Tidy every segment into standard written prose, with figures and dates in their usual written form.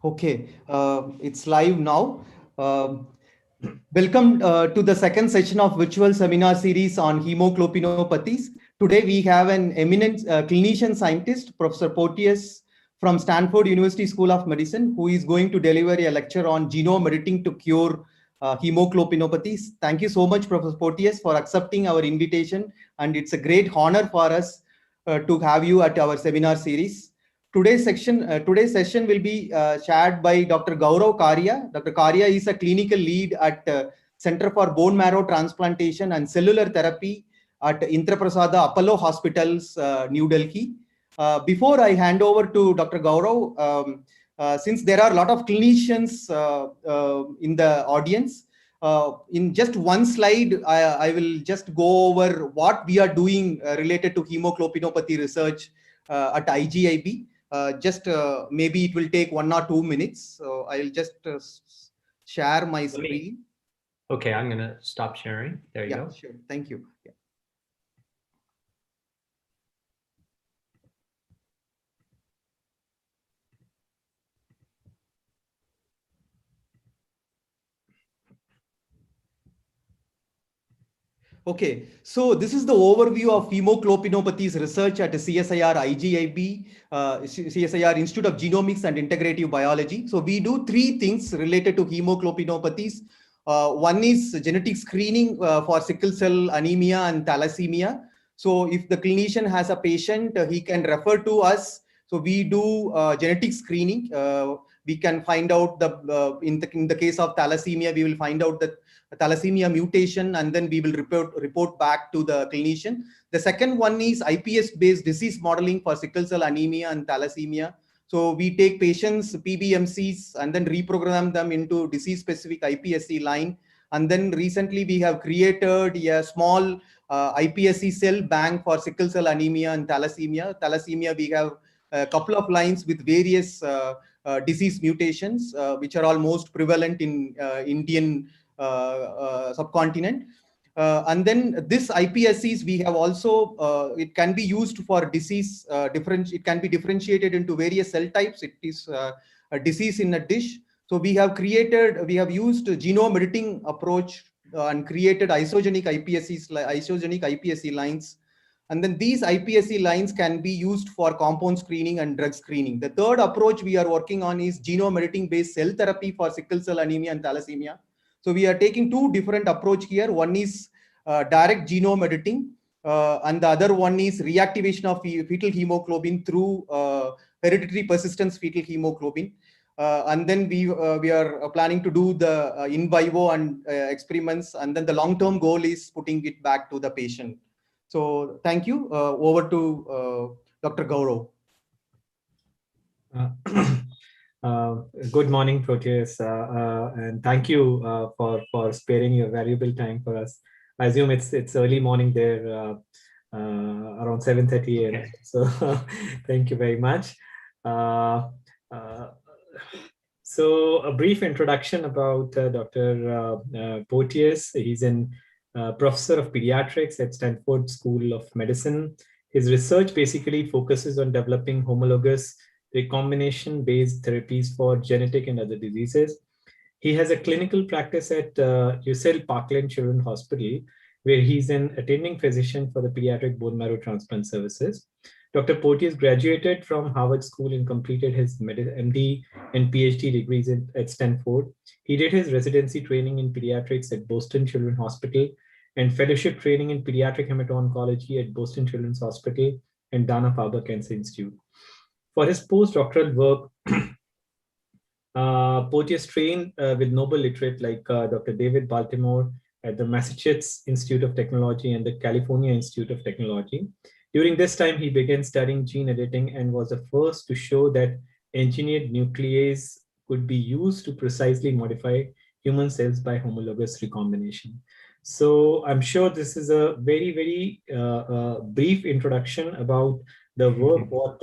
Okay, it's live now. Welcome to the second session of virtual seminar series on hemoglobinopathies. Today we have an eminent clinician scientist, Professor Porteus from Stanford University School of Medicine, who is going to deliver a lecture on genome editing to cure hemoglobinopathies. Thank you so much, Professor Porteus, for accepting our invitation, and it's a great honor for us to have you at our seminar series. Today's session will be shared by Dr. Gaurav Karia. Dr. Karia is a clinical lead at Center for Bone Marrow Transplantation and Cellular Therapy at Indraprasada Apollo Hospitals, New Delhi. Before I hand over to Dr. Gaurav, since there are a lot of clinicians in the audience, in just one slide, I will just go over what we are doing related to hemoglobinopathy research at IGIB. Maybe it will take 1 or 2 minutes. So I'll just share my screen. Okay, I'm going to stop sharing. There you go. Sure. Thank you. Yeah. Okay, so this is the overview of hemoglobinopathies research at the CSIR IGIB, CSIR Institute of Genomics and Integrative Biology. So we do 3 things related to hemoglobinopathies. One is genetic screening for sickle cell anemia and thalassemia. So if the clinician has a patient, he can refer to us. So we do genetic screening. We can find out in the case of thalassemia, we will find out that thalassemia mutation, and then we will report back to the clinician. The second one is iPS-based disease modeling for sickle cell anemia and thalassemia. So we take patients' PBMCs and then reprogram them into disease-specific iPSC line. And then recently we have created a small iPSC cell bank for sickle cell anemia and thalassemia. Thalassemia, we have a couple of lines with various disease mutations, which are all most prevalent in Indian subcontinent. And then this iPSCs, we have also, it can be used for disease, it can be differentiated into various cell types. It is a disease in a dish. So we have used genome editing approach and created isogenic iPSC lines. And then these iPSC lines can be used for compound screening and drug screening. The third approach we are working on is genome editing based cell therapy for sickle cell anemia and thalassemia. So we are taking 2 different approach here. One is direct genome editing, and the other one is reactivation of fetal hemoglobin through hereditary persistence fetal hemoglobin. And then we are planning to do the in vivo and experiments, and then the long-term goal is putting it back to the patient. So thank you. Over to Dr. Gaurav. Good morning, Porteus, and thank you for sparing your valuable time for us. I assume it's early morning there, around 7:30 a.m. So thank you very much. So a brief introduction about Dr. Porteus. He's an Professor of Pediatrics at Stanford School of Medicine. His research basically focuses on developing homologous recombination-based therapies for genetic and other diseases. He has a clinical practice at Lucille Parkland Children's Hospital, where he's an attending physician for the pediatric bone marrow transplant services. Dr. Porteus graduated from Harvard School and completed his MD and Ph.D. degrees at Stanford. He did his residency training in pediatrics at Boston Children's Hospital and fellowship training in pediatric hemato-oncology at Boston Children's Hospital and Dana Farber Cancer Institute. For his postdoctoral work, Porteus trained with Nobel literate like Dr. David Baltimore at the Massachusetts Institute of Technology and the California Institute of Technology. During this time, he began studying gene editing and was the first to show that engineered nuclease could be used to precisely modify human cells by homologous recombination. So I'm sure this is a very, very brief introduction about the work what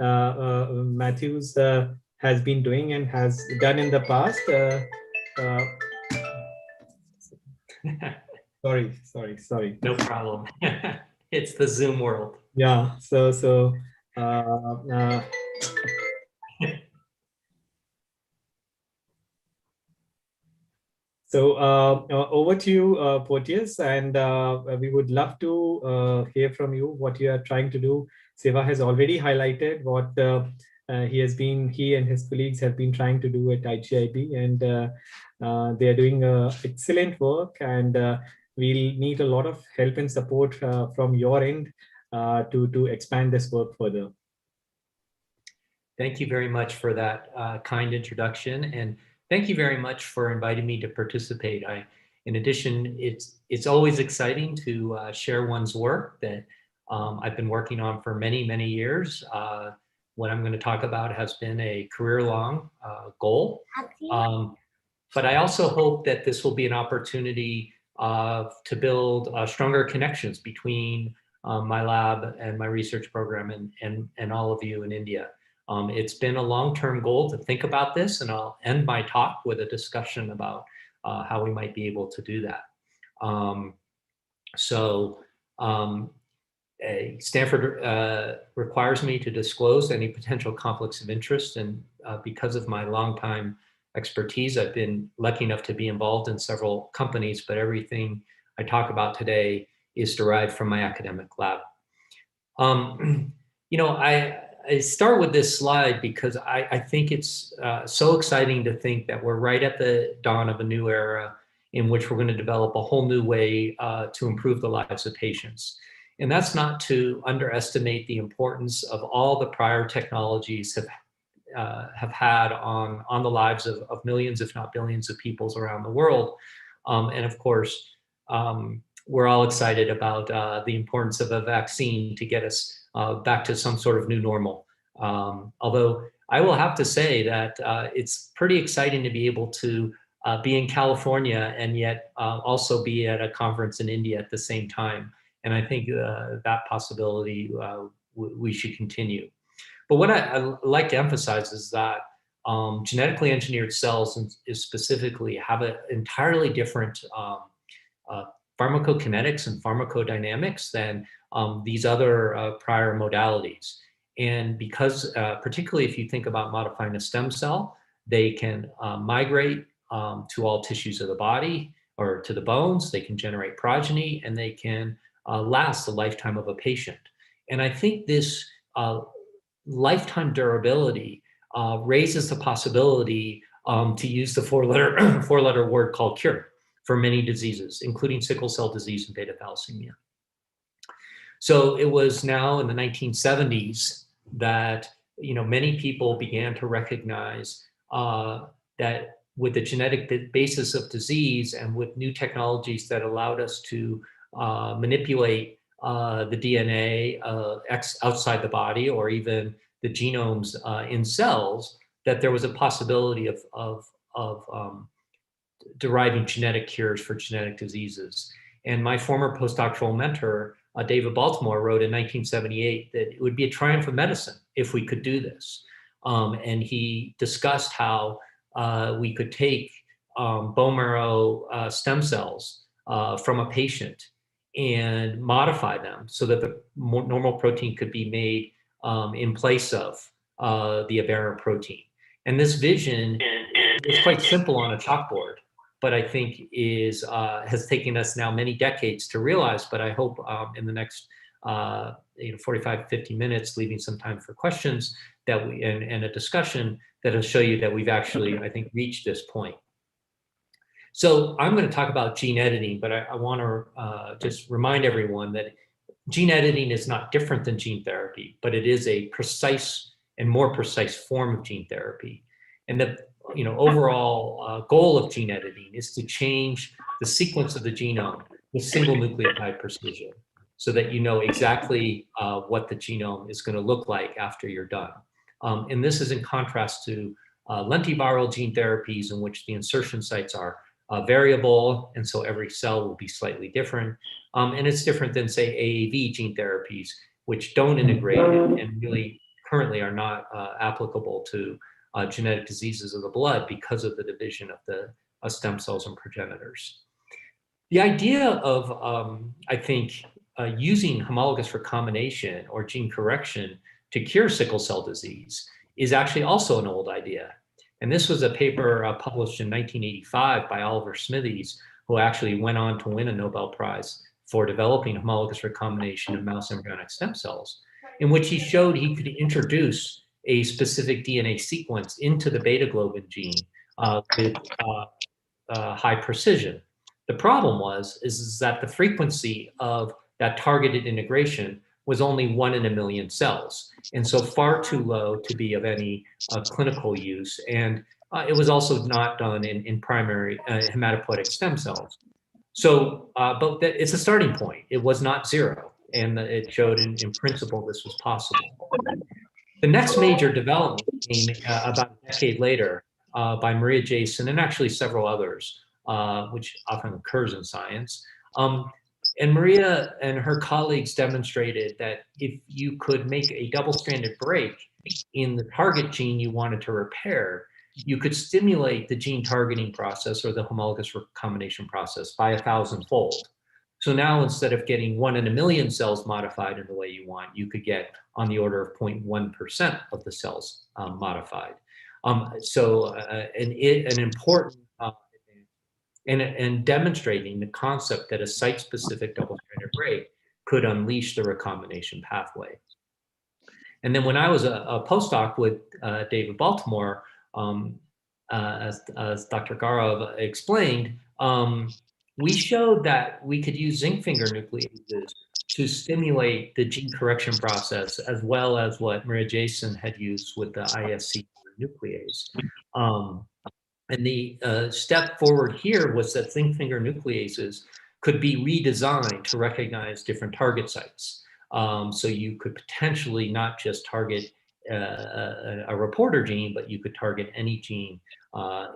Matthews has been doing and has done in the past. Sorry. No problem. It's the Zoom world. Yeah. Uh, over to you, Porteus, and we would love to hear from you what you are trying to do. Seva has already highlighted what he and his colleagues have been trying to do at IGIB, and they are doing excellent work, and we'll need a lot of help and support from your end to expand this work further. Thank you very much for that kind introduction, and thank you very much for inviting me to participate. In addition, it's always exciting to share one's work that I've been working on for many, many years. What I'm going to talk about has been a career-long goal, but I also hope that this will be an opportunity to build stronger connections between my lab and my research program and all of you in India. It's been a long-term goal to think about this, and I'll end my talk with a discussion about how we might be able to do that. Stanford requires me to disclose any potential conflicts of interest, and because of my longtime expertise, I've been lucky enough to be involved in several companies, but everything I talk about today is derived from my academic lab. I start with this slide because I think it's so exciting to think that we're right at the dawn of a new era in which we're going to develop a whole new way to improve the lives of patients. And that's not to underestimate the importance of all the prior technologies have had on the lives of millions, if not billions of people around the world. And of course, we're all excited about the importance of a vaccine to get us back to some sort of new normal. Although I will have to say that it's pretty exciting to be able to be in California and yet also be at a conference in India at the same time. And I think that possibility we should continue. But what I like to emphasize is that genetically engineered cells specifically have an entirely different pharmacokinetics and pharmacodynamics than these other prior modalities. And because, particularly if you think about modifying a stem cell, they can migrate to all tissues of the body or to the bones, they can generate progeny, and they can last the lifetime of a patient. And I think this lifetime durability raises the possibility to use the four-letter word called cure for many diseases, including sickle cell disease and beta thalassemia. So it was now in the 1970s that many people began to recognize that with the genetic basis of disease and with new technologies that allowed us to manipulate the DNA outside the body or even the genomes in cells, that there was a possibility of deriving genetic cures for genetic diseases. And my former postdoctoral mentor, David Baltimore, wrote in 1978 that it would be a triumph of medicine if we could do this. And he discussed how we could take bone marrow stem cells from a patient and modify them so that the normal protein could be made in place of the aberrant protein. And this vision is quite simple on a chalkboard, but I think has taken us now many decades to realize. But I hope in the next 45, 50 minutes, leaving some time for questions that and a discussion that'll show you that we've actually, I think, reached this point. So I'm going to talk about gene editing, but I want to just remind everyone that gene editing is not different than gene therapy, but it is a precise and more precise form of gene therapy. And the overall goal of gene editing is to change the sequence of the genome with single nucleotide precision so that you know exactly what the genome is going to look like after you're done. And this is in contrast to lentiviral gene therapies in which the insertion sites are variable, and so every cell will be slightly different. And it's different than, say, AAV gene therapies, which don't integrate and really currently are not applicable to genetic diseases of the blood because of the division of the stem cells and progenitors. The idea of, I think, using homologous recombination or gene correction to cure sickle cell disease is actually also an old idea. And this was a paper published in 1985 by Oliver Smithies, who actually went on to win a Nobel Prize for developing homologous recombination of mouse embryonic stem cells, in which he showed he could introduce a specific DNA sequence into the beta globin gene with high precision. The problem is that the frequency of that targeted integration was only 1 in a million cells, and so far too low to be of any clinical use. And it was also not done in primary hematopoietic stem cells. So, but it's a starting point. It was not zero, and it showed in principle this was possible. The next major development came about a decade later by Maria Jason and actually several others, which often occurs in science. And Maria and her colleagues demonstrated that if you could make a double-stranded break in the target gene you wanted to repair, you could stimulate the gene targeting process or the homologous recombination process by 1,000-fold. So now instead of getting 1 in a million cells modified in the way you want, you could get on the order of 0.1% of the cells modified. An important and demonstrating the concept that a site-specific double-stranded break could unleash the recombination pathway. And then when I was a postdoc with David Baltimore, as Dr. Gaurav explained, we showed that we could use zinc finger nucleases to stimulate the gene correction process, as well as what Maria Jason had used with the ISC nuclease. And the step forward here was that zinc finger nucleases could be redesigned to recognize different target sites. So you could potentially not just target a reporter gene, but you could target any gene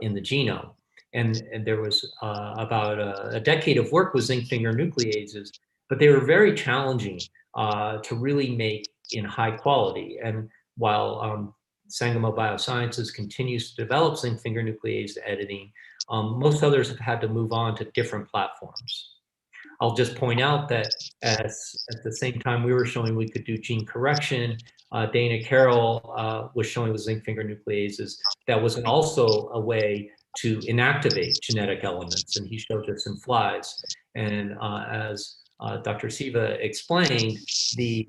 in the genome. And there was about a decade of work with zinc finger nucleases, but they were very challenging to really make in high quality. And while Sangamo Biosciences continues to develop zinc finger nuclease editing, most others have had to move on to different platforms. I'll just point out that at the same time we were showing we could do gene correction, Dana Carroll was showing with zinc finger nucleases that was also a way to inactivate genetic elements, and he showed this in flies. And as Dr. Siva explained, the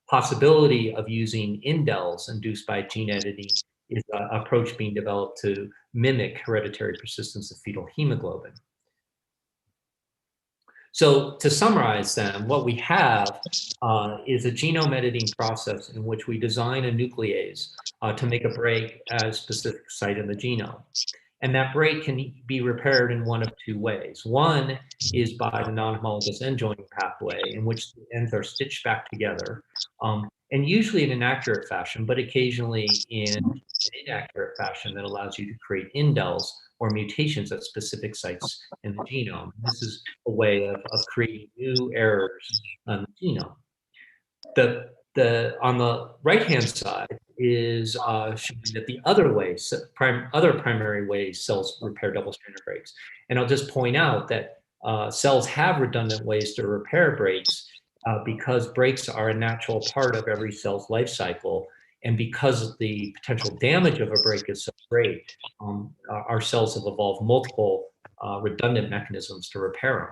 possibility of using indels induced by gene editing is an approach being developed to mimic hereditary persistence of fetal hemoglobin. So to summarize then, what we have is a genome editing process in which we design a nuclease to make a break at a specific site in the genome. And that break can be repaired in one of two ways. One is by the non-homologous end joining pathway, in which the ends are stitched back together, and usually in an accurate fashion, but occasionally in an inaccurate fashion that allows you to create indels or mutations at specific sites in the genome. This is a way of creating new errors on the genome. On the right-hand side is showing that the other ways, other primary ways cells repair double-stranded breaks. And I'll just point out that cells have redundant ways to repair breaks because breaks are a natural part of every cell's life cycle. And because the potential damage of a break is so great, our cells have evolved multiple redundant mechanisms to repair them.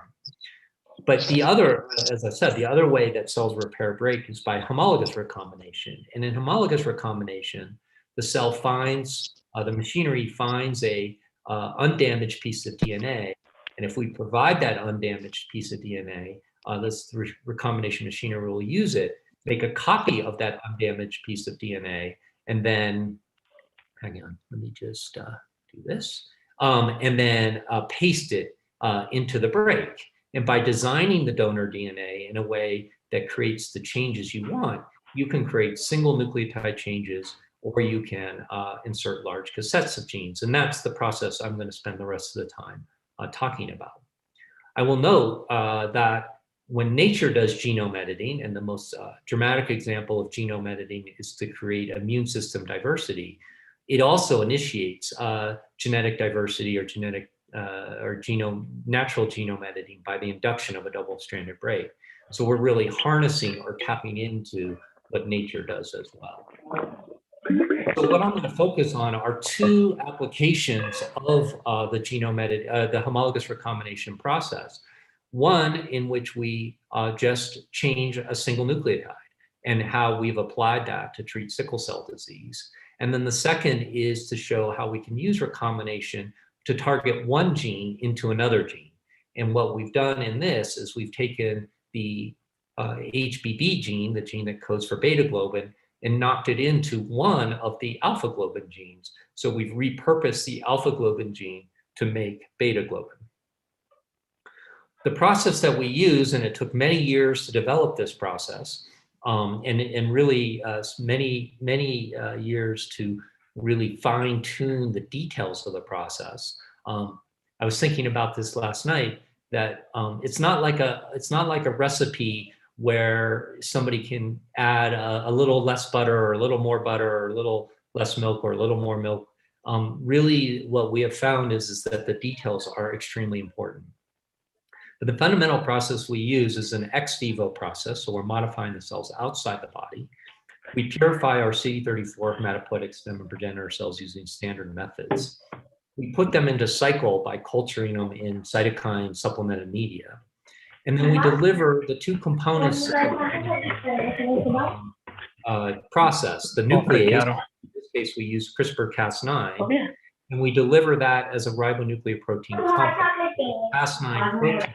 But the other, as I said, the other way that cells repair break is by homologous recombination. And in homologous recombination, the cell finds, the machinery finds a undamaged piece of DNA. And if we provide that undamaged piece of DNA, this recombination machinery will use it, make a copy of that undamaged piece of DNA, and then, hang on, let me just do this, and then paste it into the break. And by designing the donor DNA in a way that creates the changes you want, you can create single nucleotide changes, or you can insert large cassettes of genes. And that's the process I'm going to spend the rest of the time talking about. I will note that when nature does genome editing, and the most dramatic example of genome editing is to create immune system diversity, it also initiates genetic diversity or natural genome editing by the induction of a double-stranded break. So we're really harnessing or tapping into what nature does as well. So what I'm going to focus on are two applications of the genome edit, the homologous recombination process. One in which we just change a single nucleotide and how we've applied that to treat sickle cell disease. And then the second is to show how we can use recombination to target one gene into another gene. And what we've done in this is we've taken the HBB gene, the gene that codes for beta globin, and knocked it into one of the alpha globin genes. So we've repurposed the alpha globin gene to make beta globin. The process that we use, and it took many years to develop this process, and really many years to really fine tune the details of the process. I was thinking about this last night, that it's not like a recipe where somebody can add a little less butter or a little more butter or a little less milk or a little more milk. Really what we have found is that the details are extremely important. But the fundamental process we use is an ex vivo process, so we're modifying the cells outside the body. We purify our CD34 hematopoietic stem and progenitor cells using standard methods. We put them into cycle by culturing them in cytokine supplemented media. And then we deliver the two components of the process, the nuclease. In this case, we use CRISPR-Cas9, and we deliver that as a ribonucleoprotein complex, Cas9 protein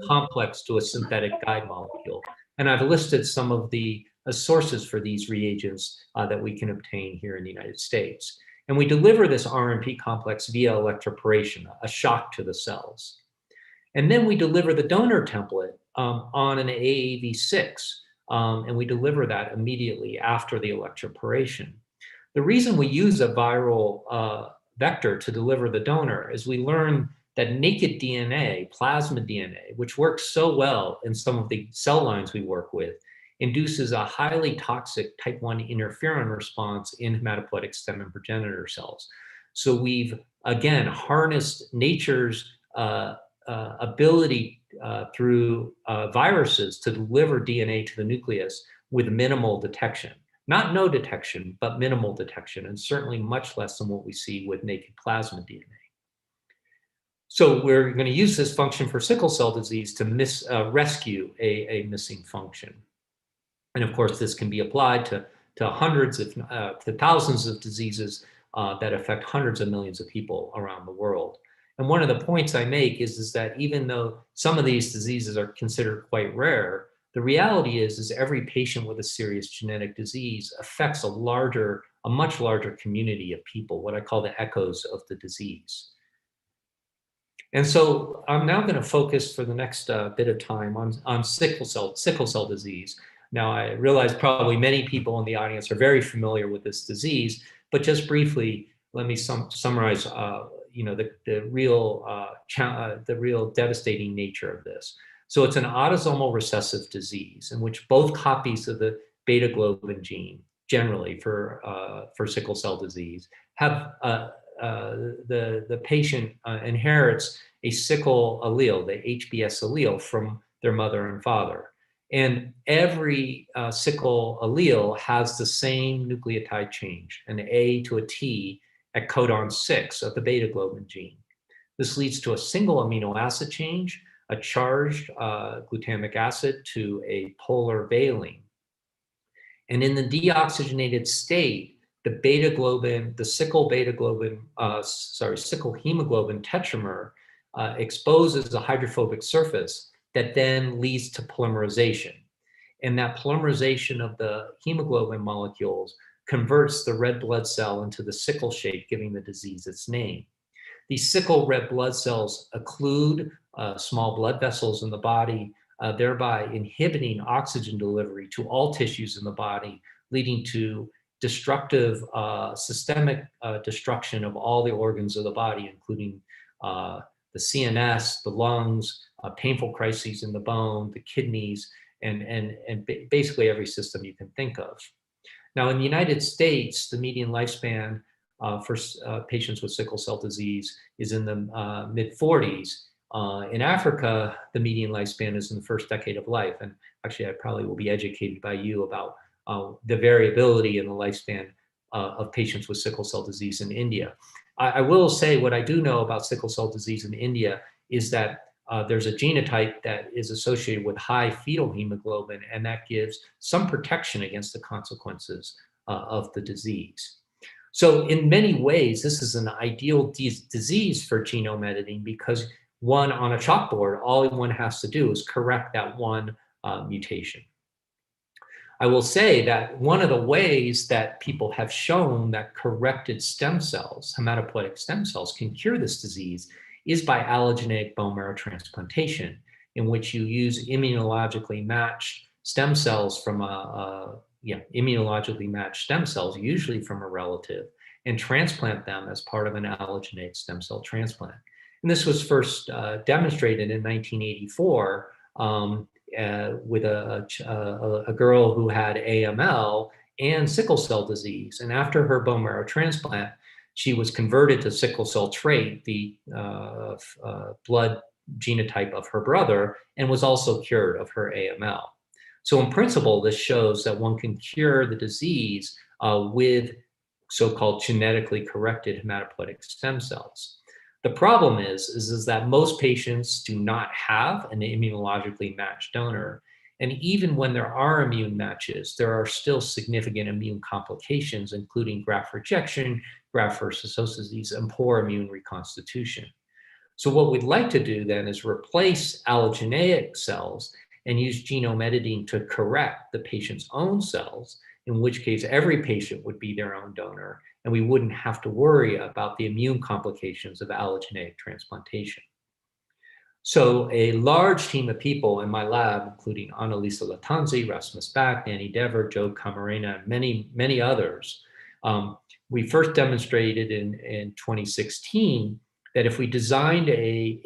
complex to a synthetic guide molecule. And I've listed some of the sources for these reagents that we can obtain here in the United States. And we deliver this RNP complex via electroporation, a shock to the cells. And then we deliver the donor template on an AAV6, and we deliver that immediately after the electroporation. The reason we use a viral vector to deliver the donor is we learn that naked DNA, plasma DNA, which works so well in some of the cell lines we work with, induces a highly toxic type 1 interferon response in hematopoietic stem and progenitor cells. So we've, again, harnessed nature's ability through viruses to deliver DNA to the nucleus with minimal detection. Not no detection, but minimal detection, and certainly much less than what we see with naked plasma DNA. So we're going to use this function for sickle cell disease to rescue a missing function. And of course, this can be applied to hundreds, if to thousands of diseases that affect hundreds of millions of people around the world. And one of the points I make is that even though some of these diseases are considered quite rare, the reality is every patient with a serious genetic disease affects a much larger community of people, what I call the echoes of the disease. And so I'm now going to focus for the next bit of time on sickle cell disease. Now, I realize probably many people in the audience are very familiar with this disease, but just briefly, let me summarize the real devastating nature of this. So it's an autosomal recessive disease in which both copies of the beta globin gene, generally for sickle cell disease, have the patient inherits a sickle allele, the HBS allele, from their mother and father. And every sickle allele has the same nucleotide change, an A to a T at codon 6 of the beta globin gene. This leads to a single amino acid change, a charged glutamic acid to a polar valine. And in the deoxygenated state, the sickle hemoglobin tetramer exposes a hydrophobic surface that then leads to polymerization. And that polymerization of the hemoglobin molecules converts the red blood cell into the sickle shape, giving the disease its name. These sickle red blood cells occlude small blood vessels in the body, thereby inhibiting oxygen delivery to all tissues in the body, leading to destructive systemic destruction of all the organs of the body, including the CNS, the lungs, painful crises in the bone, the kidneys, and basically every system you can think of. Now, in the United States, the median lifespan for patients with sickle cell disease is in the mid-40s. In Africa, the median lifespan is in the first decade of life. And actually, I probably will be educated by you about the variability in the lifespan of patients with sickle cell disease in India. I will say what I do know about sickle cell disease in India is that there's a genotype that is associated with high fetal hemoglobin, and that gives some protection against the consequences of the disease. So in many ways, this is an ideal disease for genome editing because on a chalkboard, all one has to do is correct that one mutation. I will say that one of the ways that people have shown that corrected stem cells, hematopoietic stem cells, can cure this disease is by allogeneic bone marrow transplantation, in which you use immunologically matched stem cells from immunologically matched stem cells, usually from a relative, and transplant them as part of an allogeneic stem cell transplant. And this was first demonstrated in 1984 with a girl who had AML and sickle cell disease. And after her bone marrow transplant, she was converted to sickle cell trait, the blood genotype of her brother, and was also cured of her AML. So in principle, this shows that one can cure the disease with so-called genetically corrected hematopoietic stem cells. The problem is that most patients do not have an immunologically matched donor. And even when there are immune matches, there are still significant immune complications, including graft rejection, graft versus host disease, and poor immune reconstitution. So what we'd like to do then is replace allogeneic cells and use genome editing to correct the patient's own cells, in which case every patient would be their own donor, and we wouldn't have to worry about the immune complications of allogeneic transplantation. So a large team of people in my lab, including Annalisa Latanzi, Rasmus Back, Danny Dever, Joe Camarena, and many others, we first demonstrated in 2016 that if we designed a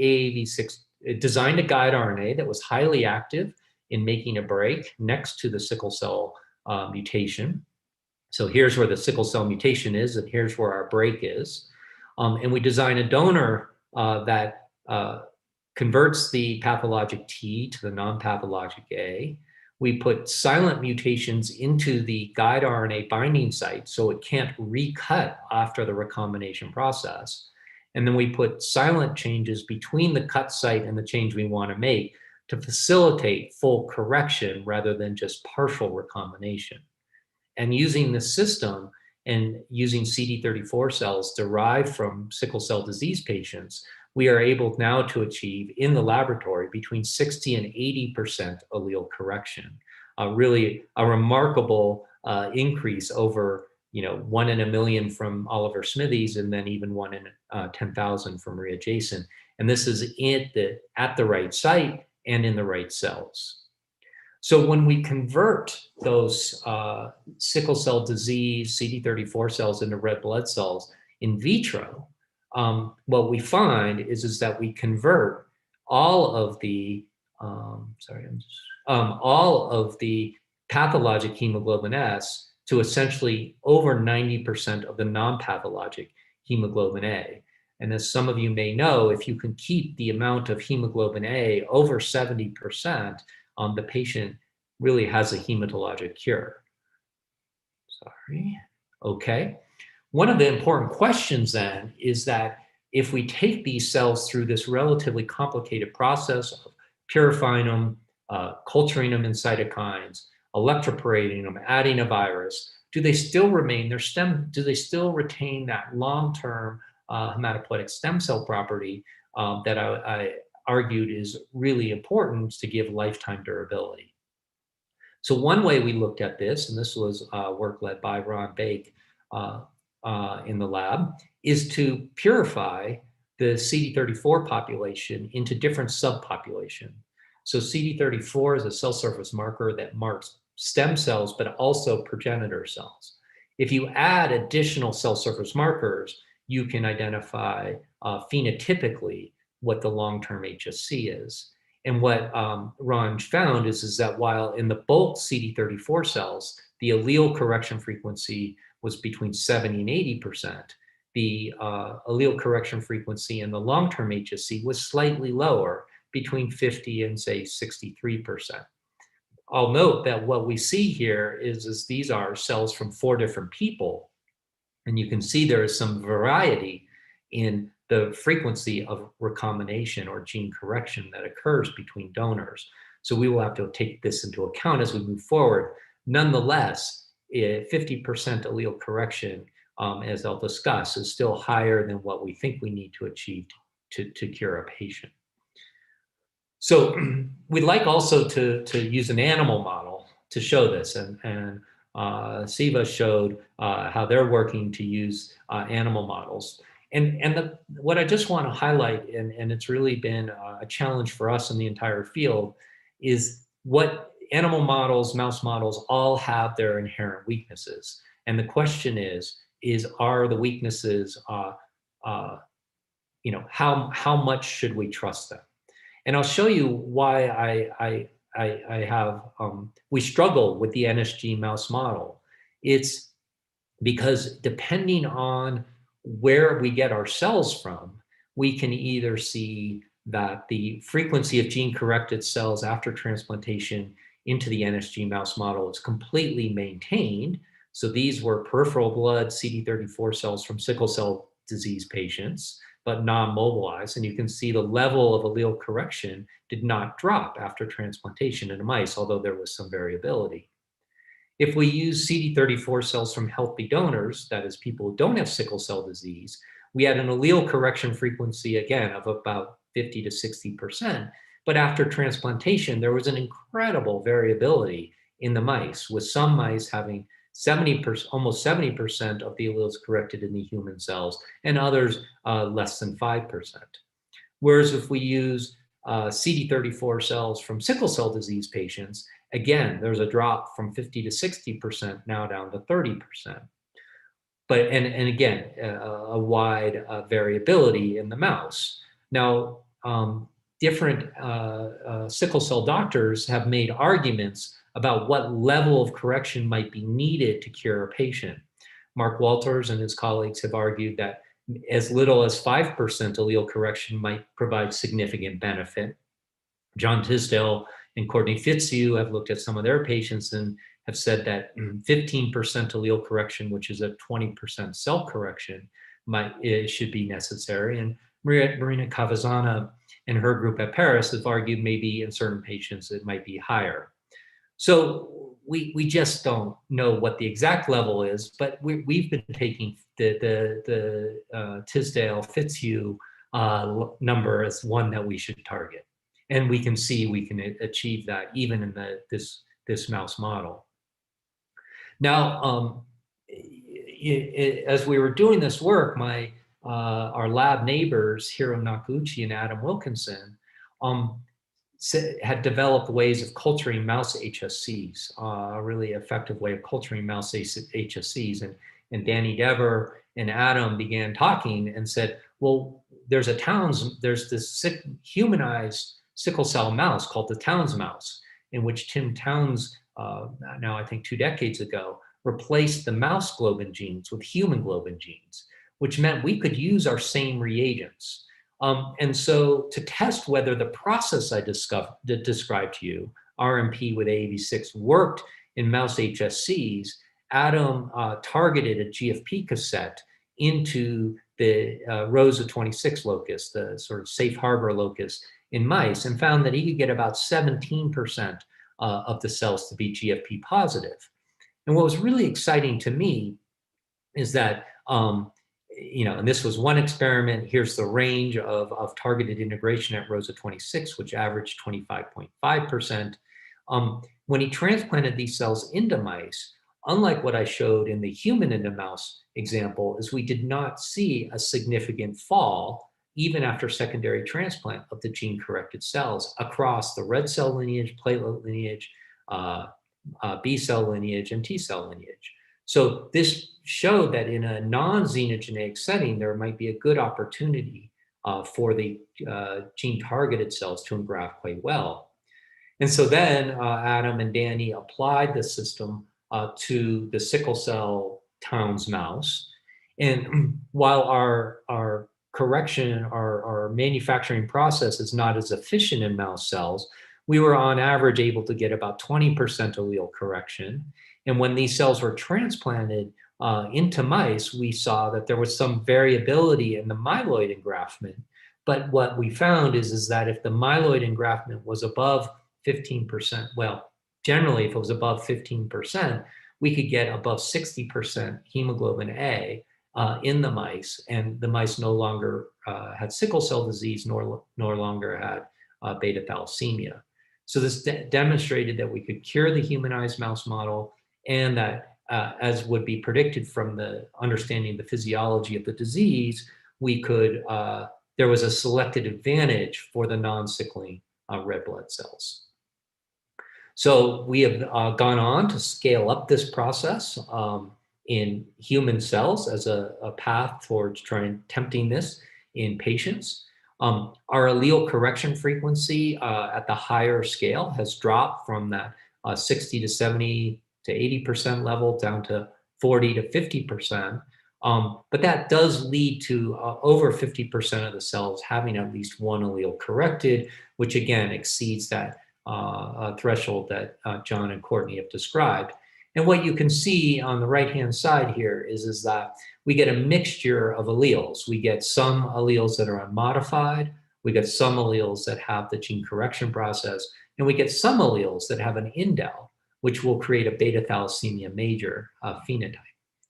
guide RNA that was highly active in making a break next to the sickle cell mutation. So here's where the sickle cell mutation is, and here's where our break is. And we design a donor that converts the pathologic T to the non-pathologic A. We put silent mutations into the guide RNA binding site so it can't recut after the recombination process. And then we put silent changes between the cut site and the change we want to make to facilitate full correction rather than just partial recombination. And using this system and using CD34 cells derived from sickle cell disease patients, we are able now to achieve in the laboratory between 60 and 80% allele correction. Really a remarkable increase over 1 in a million from Oliver Smithies, and then even 1 in 10,000 from Maria Jason. And this is at the right site and in the right cells. So when we convert those sickle cell disease CD34 cells into red blood cells in vitro, what we find is that we convert all of the pathologic hemoglobin S to essentially over 90% of the non-pathologic hemoglobin A. And as some of you may know, if you can keep the amount of hemoglobin A over 70%, the patient really has a hematologic cure. Okay. One of the important questions then is that if we take these cells through this relatively complicated process of purifying them, culturing them in cytokines, electroporating them, adding a virus, do they still remain their stem? Do they still retain that long-term hematopoietic stem cell property that I argued is really important to give lifetime durability? So one way we looked at this, and this was work led by Ron Bake in the lab, is to purify the CD34 population into different subpopulation. So CD34 is a cell surface marker that marks stem cells, but also progenitor cells. If you add additional cell surface markers, you can identify phenotypically what the long-term HSC is. And what Ron found is that while in the bulk CD34 cells, the allele correction frequency was between 70 and 80%, the allele correction frequency in the long-term HSC was slightly lower, between 50 and say 63%. I'll note that what we see here is these are cells from 4 different people, and you can see there is some variety in the frequency of recombination or gene correction that occurs between donors. So we will have to take this into account as we move forward. Nonetheless, 50% allele correction, as I'll discuss, is still higher than what we think we need to achieve to cure a patient. So we'd like also to use an animal model to show this, and Siva showed how they're working to use animal models. And what I just want to highlight, and it's really been a challenge for us in the entire field, is what animal models, mouse models, all have their inherent weaknesses. And the question is are the weaknesses, how much should we trust them? And I'll show you why we struggle with the NSG mouse model. It's because depending on where we get our cells from, we can either see that the frequency of gene-corrected cells after transplantation into the NSG mouse model is completely maintained. So these were peripheral blood CD34 cells from sickle cell disease patients, but non-mobilized. And you can see the level of allele correction did not drop after transplantation in mice, although there was some variability. If we use CD34 cells from healthy donors, that is people who don't have sickle cell disease, we had an allele correction frequency, again, of about 50 to 60%. But after transplantation, there was an incredible variability in the mice, with some mice having 70%, almost 70% of the alleles corrected in the human cells, and others less than 5%. Whereas if we use CD34 cells from sickle cell disease patients, again, there's a drop from 50 to 60%, now down to 30%. But, and again, a wide variability in the mouse. Now, different sickle cell doctors have made arguments about what level of correction might be needed to cure a patient. Mark Walters and his colleagues have argued that as little as 5% allele correction might provide significant benefit. John Tisdale and Courtney Fitzhugh have looked at some of their patients and have said that 15% allele correction, which is a 20% cell correction, should be necessary. And Marina Cavazana and her group at Paris have argued maybe in certain patients it might be higher. So we just don't know what the exact level is, but we've been taking the Tisdale Fitzhugh number as one that we should target. And we can see we can achieve that even in this mouse model. Now, as we were doing this work, our lab neighbors, Hiro Nakauchi and Adam Wilkinson, had developed ways of culturing mouse HSCs, a really effective way of culturing mouse HSCs. And Danny Dever and Adam began talking and said, well, there's this humanized sickle cell mouse called the Townes mouse, in which Tim Townes, now I think 2 decades ago, replaced the mouse globin genes with human globin genes, which meant we could use our same reagents. And so to test whether the process I described to you, RMP with AAV6, worked in mouse HSCs, Adam targeted a GFP cassette into the Rosa 26 locus, the sort of safe harbor locus in mice, and found that he could get about 17% of the cells to be GFP positive. And what was really exciting to me is that and this was one experiment. Here's the range of targeted integration at Rosa 26, which averaged 25.5%. When he transplanted these cells into mice, unlike what I showed in the human into mouse example, is we did not see a significant fall, even after secondary transplant, of the gene-corrected cells across the red cell lineage, platelet lineage, B cell lineage, and T cell lineage. So this showed that in a non-xenogenetic setting, there might be a good opportunity for the gene-targeted cells to engraft quite well. And so then Adam and Danny applied the system to the sickle cell Townes mouse. And while our correction, our manufacturing process is not as efficient in mouse cells, we were on average able to get about 20% allele correction. And when these cells were transplanted into mice, we saw that there was some variability in the myeloid engraftment. But what we found is that if the myeloid engraftment was above 15%, well, generally if it was above 15%, we could get above 60% hemoglobin A in the mice, and the mice no longer had sickle cell disease, nor longer had beta thalassemia. So this demonstrated that we could cure the humanized mouse model, and that as would be predicted from the understanding the physiology of the disease, we could, there was a selected advantage for the non-sickling red blood cells. So we have gone on to scale up this process in human cells as a path towards tempting this in patients. Our allele correction frequency at the higher scale has dropped from that 60 to 70 to 80% level down to 40 to 50%. But that does lead to over 50% of the cells having at least one allele corrected, which again exceeds that threshold that John and Courtney have described. And what you can see on the right-hand side here is that we get a mixture of alleles. We get some alleles that are unmodified, we get some alleles that have the gene correction process, and we get some alleles that have an indel, which will create a beta thalassemia major phenotype.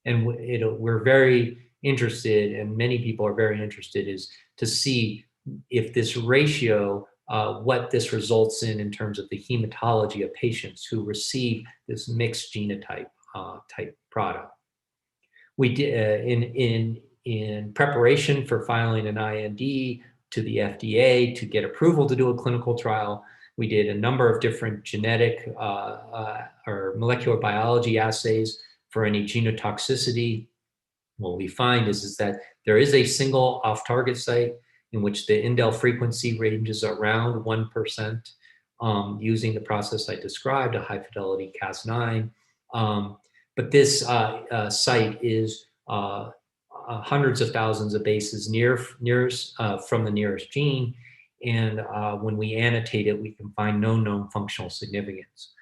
And we're very interested, and many people are very interested, is to see if this ratio, what this results in terms of the hematology of patients who receive this mixed genotype type product. We did in preparation for filing an IND to the FDA to get approval to do a clinical trial. We did a number of different genetic or molecular biology assays for any genotoxicity. What we find is that there is a single off-target site in which the indel frequency ranges around 1% using the process I described, a high-fidelity Cas9. But this site is hundreds of thousands of bases from the nearest gene. And when we annotate it, we can find no known functional significance.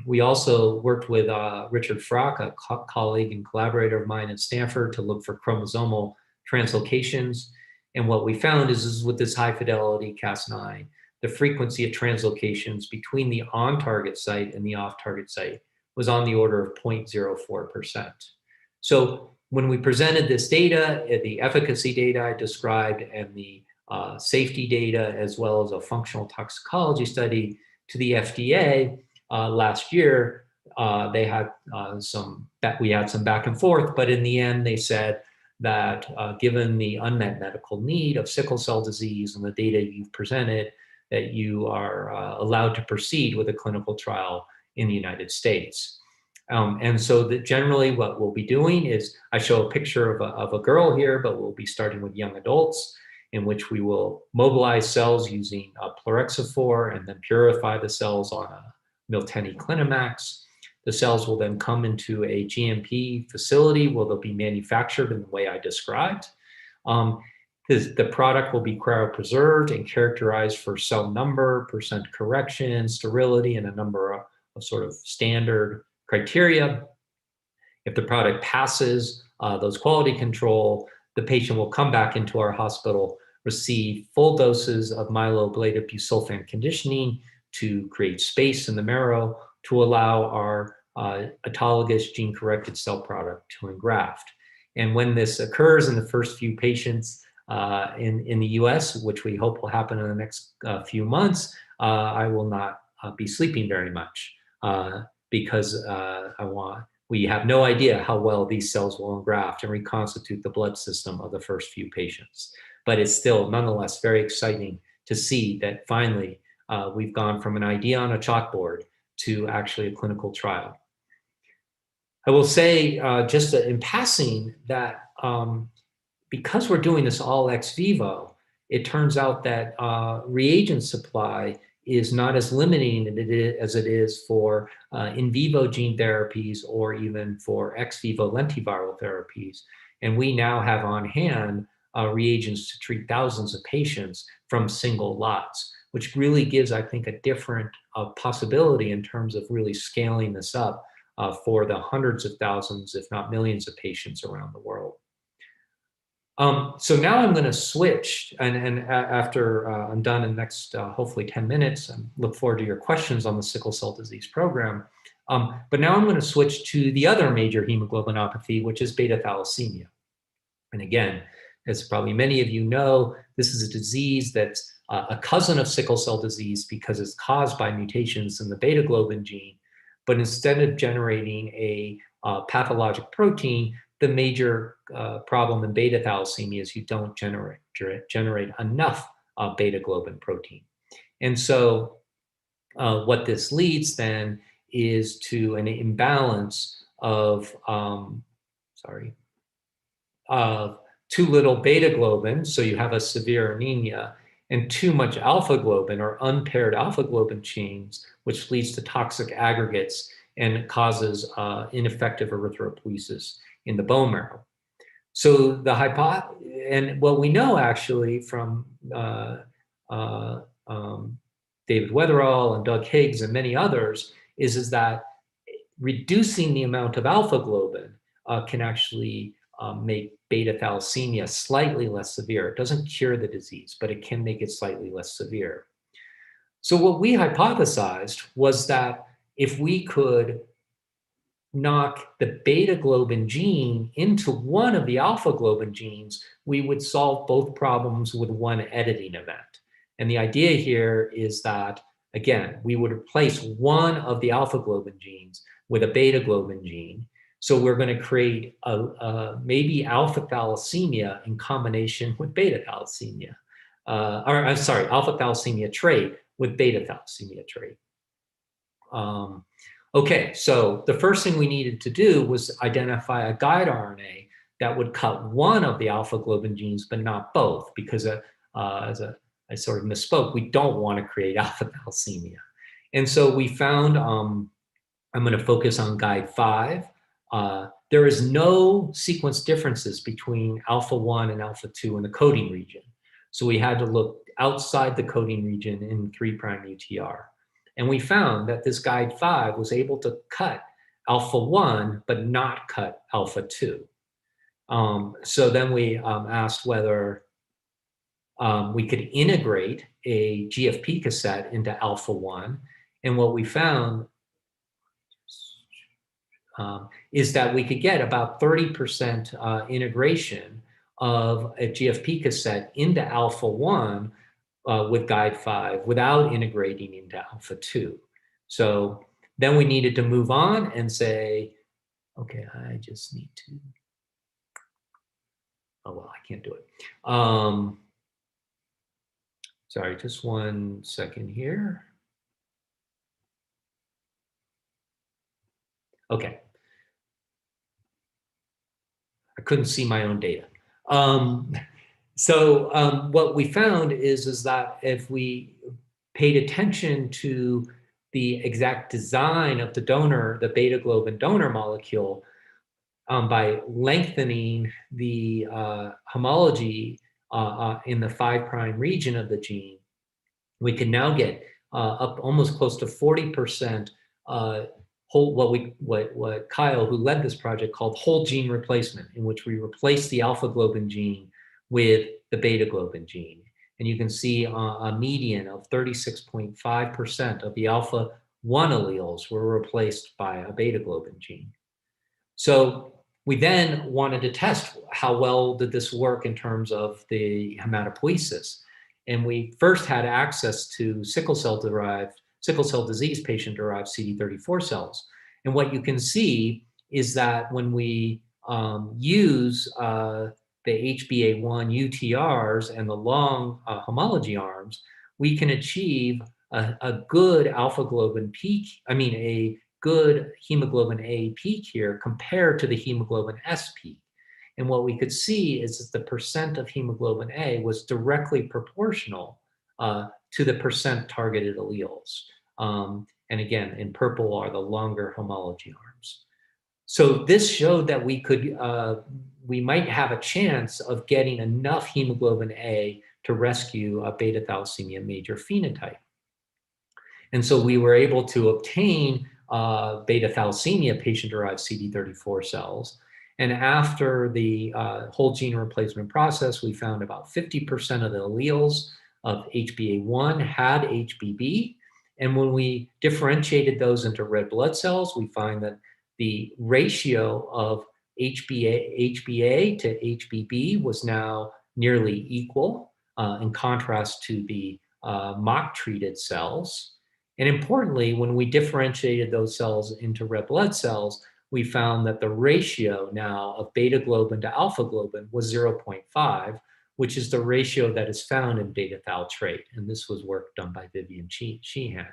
We also worked with Richard Frack, a colleague and collaborator of mine at Stanford, to look for chromosomal translocations. And what we found is with this high fidelity Cas9, the frequency of translocations between the on-target site and the off-target site was on the order of 0.04%. So when we presented this data, the efficacy data I described and the safety data, as well as a functional toxicology study to the FDA last year, we had some back and forth, but in the end they said that given the unmet medical need of sickle cell disease and the data you've presented, that you are allowed to proceed with a clinical trial in the United States. And so that generally what we'll be doing is, I show a picture of a girl here, but we'll be starting with young adults, in which we will mobilize cells using plerixafor and then purify the cells on a Miltenyi Clinimax. The cells will then come into a GMP facility where they'll be manufactured in the way I described. The product will be cryopreserved and characterized for cell number, percent correction, sterility, and a number of sort of standard criteria. If the product passes those quality control, the patient will come back into our hospital, receive full doses of myeloablative busulfan conditioning to create space in the marrow to allow our autologous gene-corrected cell product to engraft. And when this occurs in the first few patients in the US, which we hope will happen in the next few months, I will not be sleeping very much because we have no idea how well these cells will engraft and reconstitute the blood system of the first few patients. But it's still nonetheless very exciting to see that finally we've gone from an idea on a chalkboard to actually a clinical trial. I will say just in passing that because we're doing this all ex vivo, it turns out that reagent supply is not as limiting as it is for in vivo gene therapies or even for ex vivo lentiviral therapies. And we now have on hand reagents to treat thousands of patients from single lots, which really gives, I think, a different possibility in terms of really scaling this up for the hundreds of thousands, if not millions of patients around the world. So now I'm going to switch, and after I'm done in the next, hopefully 10 minutes, I look forward to your questions on the sickle cell disease program. But now I'm going to switch to the other major hemoglobinopathy, which is beta thalassemia. And again, as probably many of you know, this is a disease that's a cousin of sickle cell disease because it's caused by mutations in the beta globin gene. But instead of generating a pathologic protein, the major problem in beta thalassemia is you don't generate enough beta globin protein. And so what this leads then is to an imbalance of, too little beta globin, so you have a severe anemia, and too much alpha globin or unpaired alpha globin chains, which leads to toxic aggregates and causes ineffective erythropoiesis in the bone marrow. So and what we know actually from David Weatherall and Doug Higgs and many others is that reducing the amount of alpha globin can actually make beta thalassemia slightly less severe. It doesn't cure the disease, but it can make it slightly less severe. So what we hypothesized was that if we could knock the beta globin gene into one of the alpha globin genes, we would solve both problems with one editing event. And the idea here is that, again, we would replace one of the alpha globin genes with a beta globin gene. So we're going to create maybe alpha thalassemia in combination with beta thalassemia. Alpha thalassemia trait with beta thalassemia trait. Okay, so the first thing we needed to do was identify a guide RNA that would cut one of the alpha globin genes, but not both, because I sort of misspoke, we don't want to create alpha thalassemia. And so we found, I'm going to focus on guide 5. There is no sequence differences between alpha 1 and alpha 2 in the coding region. So we had to look outside the coding region in 3' UTR. And we found that this guide 5 was able to cut alpha 1, but not cut alpha 2. So then we asked whether we could integrate a GFP cassette into alpha 1. And what we found is that we could get about 30% integration of a GFP cassette into alpha 1 with guide 5 without integrating into alpha 2. So then we needed to move on and say, okay, I just need to, oh, well, I can't do it. Sorry, just 1 second here. Okay. I couldn't see my own data. So what we found is that if we paid attention to the exact design of the donor, the beta globin donor molecule, by lengthening the homology in the 5' region of the gene, we can now get up almost close to 40% what Kyle, who led this project, called whole gene replacement, in which we replace the alpha globin gene with the beta globin gene. And you can see a median of 36.5% of the alpha 1 alleles were replaced by a beta globin gene. So we then wanted to test how well did this work in terms of the hematopoiesis. And we first had access to sickle cell disease patient-derived CD34 cells. And what you can see is that when we use the HbA1 UTRs and the long homology arms, we can achieve a good alpha globin peak, a good hemoglobin A peak here compared to the hemoglobin S peak. And what we could see is that the percent of hemoglobin A was directly proportional to the percent targeted alleles. And again, in purple are the longer homology arms. So this showed that we might have a chance of getting enough hemoglobin A to rescue a beta thalassemia major phenotype. And so we were able to obtain beta thalassemia patient-derived CD34 cells. And after the whole gene replacement process, we found about 50% of the alleles of HbA1 had HBB. And when we differentiated those into red blood cells, we find that the ratio of HbA to HBB was now nearly equal, in contrast to the mock-treated cells. And importantly, when we differentiated those cells into red blood cells, we found that the ratio now of beta globin to alpha globin was 0.5, which is the ratio that is found in beta thal trait. And this was work done by Vivian Sheehan.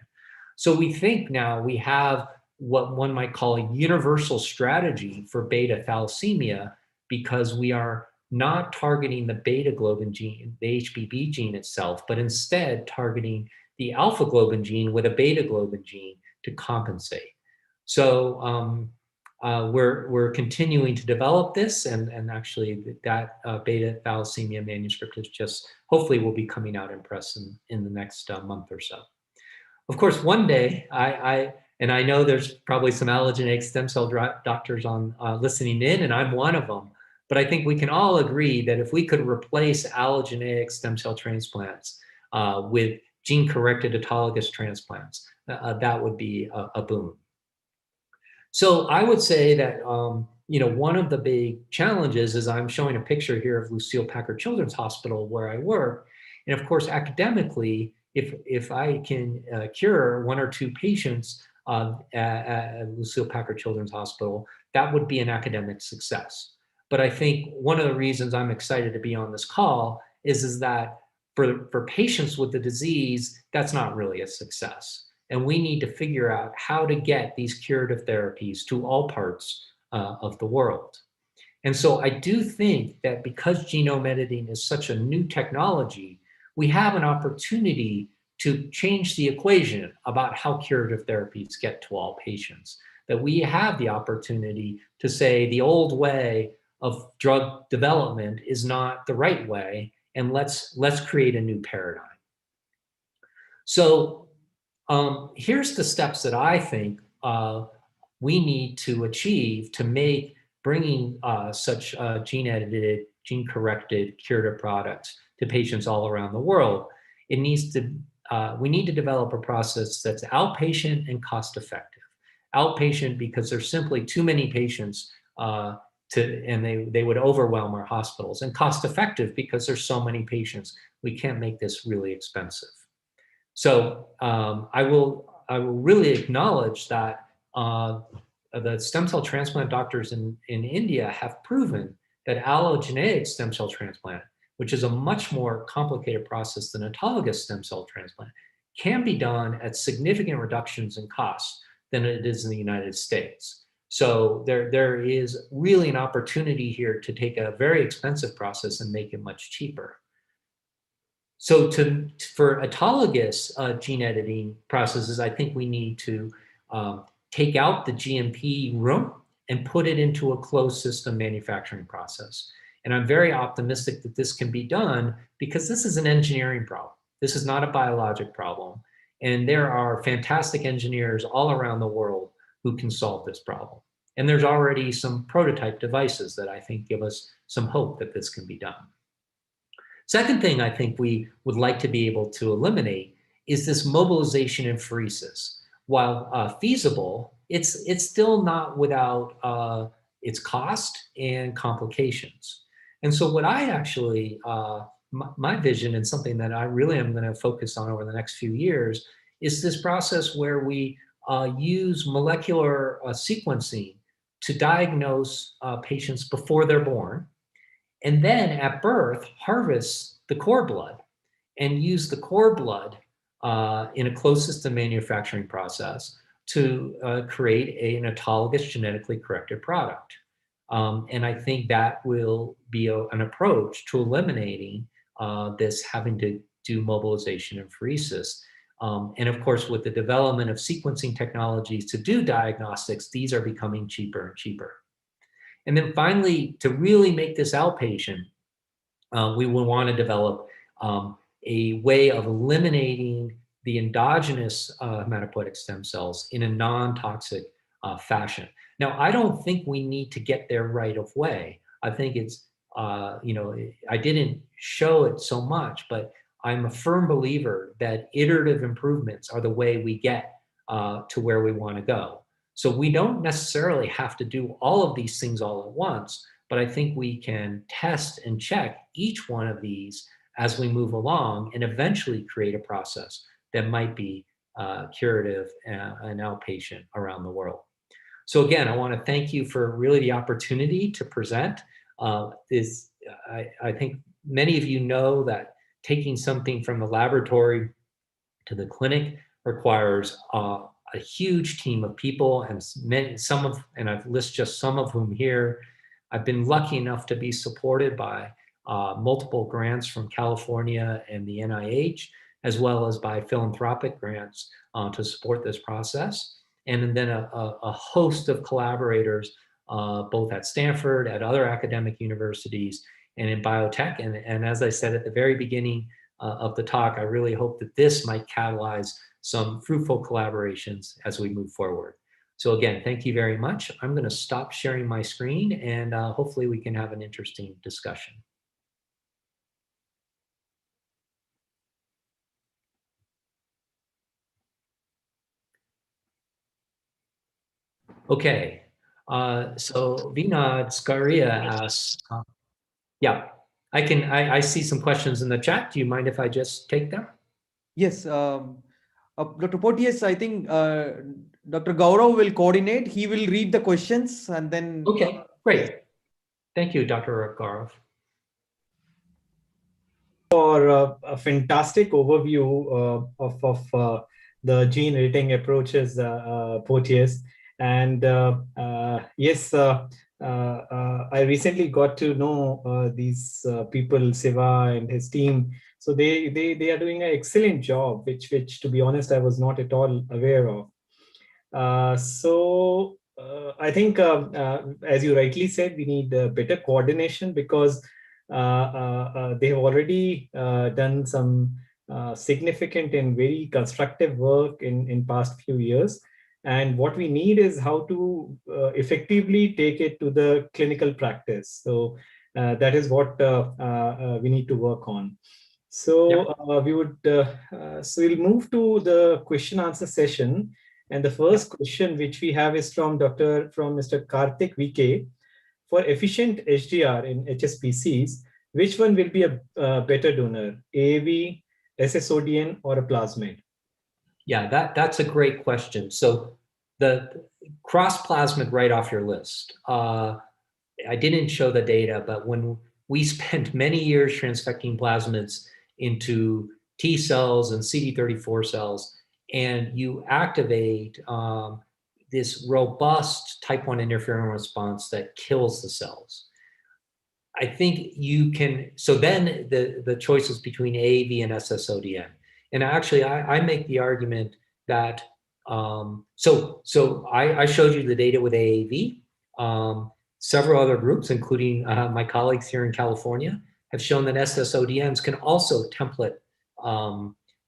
So we think now we have what one might call a universal strategy for beta thalassemia, because we are not targeting the beta globin gene, the HBB gene itself, but instead targeting the alpha globin gene with a beta globin gene to compensate. So we're continuing to develop this, and actually that beta thalassemia manuscript is just, hopefully will be coming out in press in the next month or so. Of course, one day, and I know there's probably some allogeneic stem cell doctors on listening in, and I'm one of them, but I think we can all agree that if we could replace allogeneic stem cell transplants with gene-corrected autologous transplants, that would be a boon. So I would say that one of the big challenges is, I'm showing a picture here of Lucille Packard Children's Hospital where I work, and of course academically, if I can cure 1 or 2 patients at Lucille Packard Children's Hospital, that would be an academic success. But I think one of the reasons I'm excited to be on this call is that for patients with the disease, that's not really a success. And we need to figure out how to get these curative therapies to all parts of the world. And so I do think that because genome editing is such a new technology, we have an opportunity to change the equation about how curative therapies get to all patients. That we have the opportunity to say the old way of drug development is not the right way, and let's create a new paradigm. So here's the steps that I think we need to achieve to make bringing such gene-edited, gene-corrected curative products to patients all around the world. It needs to, we need to develop a process that's outpatient and cost-effective. Outpatient because there's simply too many patients and they would overwhelm our hospitals, and cost-effective because there's so many patients, we can't make this really expensive. So I will really acknowledge that the stem cell transplant doctors in India have proven that allogeneic stem cell transplant, which is a much more complicated process than autologous stem cell transplant, can be done at significant reductions in costs than it is in the United States. So there is really an opportunity here to take a very expensive process and make it much cheaper. So for autologous gene editing processes, I think we need to take out the GMP room and put it into a closed system manufacturing process. And I'm very optimistic that this can be done because this is an engineering problem. This is not a biologic problem. And there are fantastic engineers all around the world who can solve this problem. And there's already some prototype devices that I think give us some hope that this can be done. Second thing I think we would like to be able to eliminate is this mobilization and pheresis. While feasible, it's still not without its cost and complications. And so what I actually, my vision and something that I really am going to focus on over the next few years is this process where we use molecular sequencing to diagnose patients before they're born, and then at birth harvest the cord blood and use the cord blood in a closed system manufacturing process to create an autologous genetically corrected product. And I think that will be an approach to eliminating this having to do mobilization and pheresis. And of course, with the development of sequencing technologies to do diagnostics, these are becoming cheaper and cheaper. And then finally, to really make this outpatient, we will want to develop a way of eliminating the endogenous hematopoietic stem cells in a non-toxic fashion. Now, I don't think we need to get there right away. I think it's, I didn't show it so much, but I'm a firm believer that iterative improvements are the way we get to where we want to go. So we don't necessarily have to do all of these things all at once, but I think we can test and check each one of these as we move along and eventually create a process that might be curative and outpatient around the world. So again, I want to thank you for really the opportunity to present. I think many of you know that taking something from the laboratory to the clinic requires a huge team of people, and and I've listed just some of whom here. I've been lucky enough to be supported by multiple grants from California and the NIH, as well as by philanthropic grants to support this process. And then a host of collaborators, both at Stanford, at other academic universities, and in biotech. And as I said at the very beginning of the talk, I really hope that this might catalyze some fruitful collaborations as we move forward. So again, thank you very much. I'm going to stop sharing my screen, and hopefully we can have an interesting discussion. Okay, so Vinod Skaria asks, yeah, I see some questions in the chat. Do you mind if I just take them? Yes, Dr. Porteus, I think Dr. Gaurav will coordinate. He will read the questions and then. Okay, great. Thank you, Dr. Gaurav. For a fantastic overview of the gene editing approaches, Porteus. And yes, I recently got to know these people, Siva and his team. So they are doing an excellent job, which to be honest, I was not at all aware of. I think, as you rightly said, we need better coordination, because they have already done some significant and very constructive work in past few years. And what we need is how to effectively take it to the clinical practice. So that is what we need to work on. So we'll move to the question answer session. And the first question which we have is from Mr. Karthik VK. For efficient HDR in HSPCs, which one will be a better donor, AAV, SSODN, or a plasmid? Yeah, that's a great question. So the cross-plasmid right off your list. I didn't show the data, but when we spent many years transfecting plasmids into T cells and CD34 cells, and you activate this robust type 1 interferon response that kills the cells. I think you can, so then the choice is between AAV and SSODN. And actually, I make the argument that, so I showed you the data with AAV. Several other groups, including my colleagues here in California, have shown that SSODNs can also template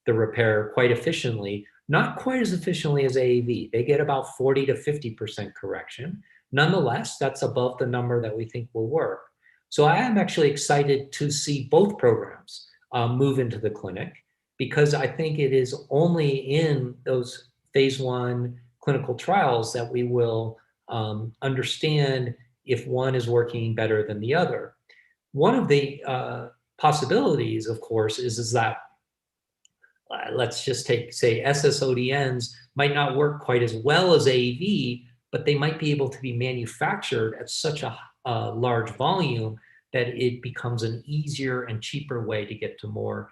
the repair quite efficiently, not quite as efficiently as AAV. They get about 40 to 50% correction. Nonetheless, that's above the number that we think will work. So I am actually excited to see both programs move into the clinic, because I think it is only in those phase 1 clinical trials that we will understand if one is working better than the other. One of the possibilities, of course, is that let's just say SSODNs might not work quite as well as AAV, but they might be able to be manufactured at such a large volume that it becomes an easier and cheaper way to get to more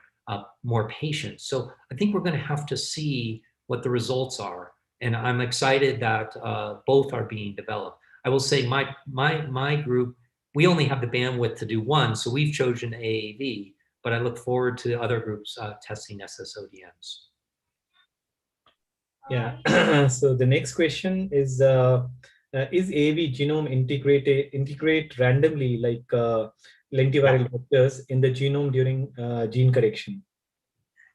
patients. So I think we're going to have to see what the results are, and I'm excited that both are being developed. I will say my group, we only have the bandwidth to do one, so we've chosen AAV, but I look forward to other groups testing SSODNs. Yeah. So the next question is AAV genome integrate randomly like lentiviral vectors in the genome during gene correction?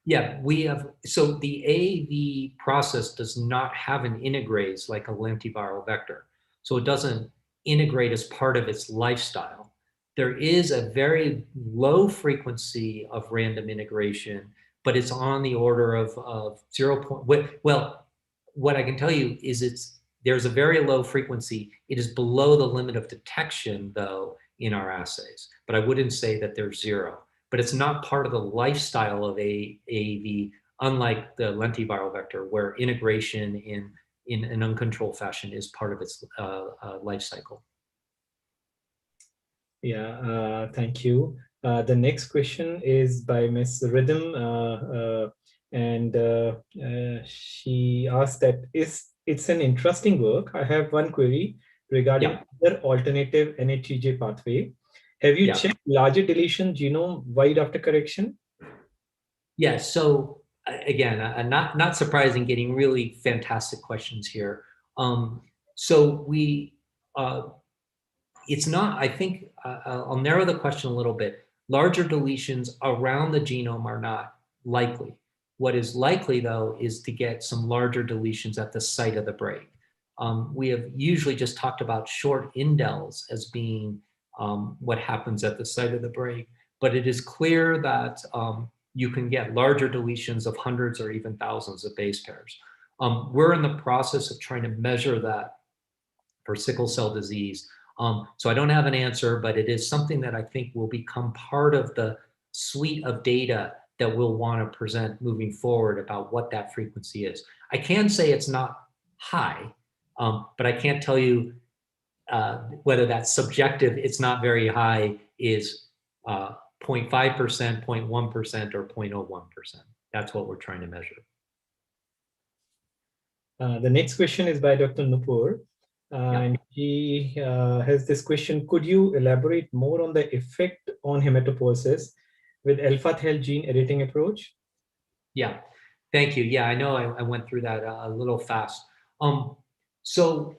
Yeah, we have, so the AAV process does not have an integrase like a lentiviral vector. So it doesn't integrate as part of its lifestyle. There is a very low frequency of random integration, but it's on the order of 0. Well, what I can tell you is there's a very low frequency. It is below the limit of detection though in our assays, but I wouldn't say that there's zero. But it's not part of the lifestyle of AAV, unlike the lentiviral vector, where integration in an uncontrolled fashion is part of its life cycle. Yeah, thank you. The next question is by Ms. Rhythm, and she asked that it's an interesting work. I have one query regarding other alternative NHEJ pathway. Have you checked larger deletion genome wide after correction? Yeah, so again, not surprising, getting really fantastic questions here. So we, it's not, I think, I'll narrow the question a little bit. Larger deletions around the genome are not likely. What is likely though is to get some larger deletions at the site of the break. We have usually just talked about short indels as being what happens at the site of the break, but it is clear that you can get larger deletions of hundreds or even thousands of base pairs. We're in the process of trying to measure that for sickle cell disease. So I don't have an answer, but it is something that I think will become part of the suite of data that we'll want to present moving forward about what that frequency is. I can say it's not high, but I can't tell you whether that's subjective, it's not very high, is 0.5%, 0.1%, or 0.01%. That's what we're trying to measure. The next question is by Dr. Nupur. And he has this question: could you elaborate more on the effect on hematopoiesis with alpha-thal gene editing approach? Yeah, thank you. Yeah, I know I went through that a little fast. So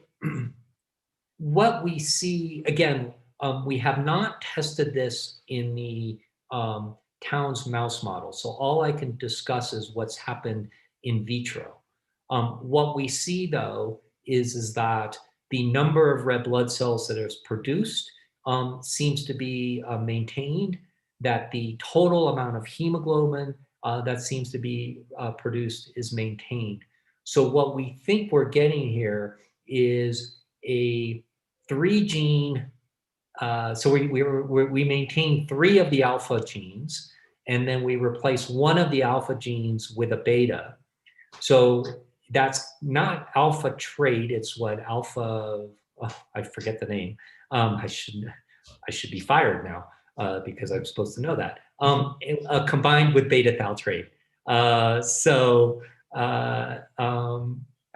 what we see, again, we have not tested this in the Towns mouse model. So all I can discuss is what's happened in vitro. What we see though is that the number of red blood cells that is produced seems to be maintained, that the total amount of hemoglobin that seems to be produced is maintained. So what we think we're getting here is a 3-gene, so we maintain 3 of the alpha genes, and then we replace 1 of the alpha genes with a beta. So that's not alpha trait, it's what alpha, oh, I forget the name. I should be fired now because I'm supposed to know that. Combined with beta thal trait. I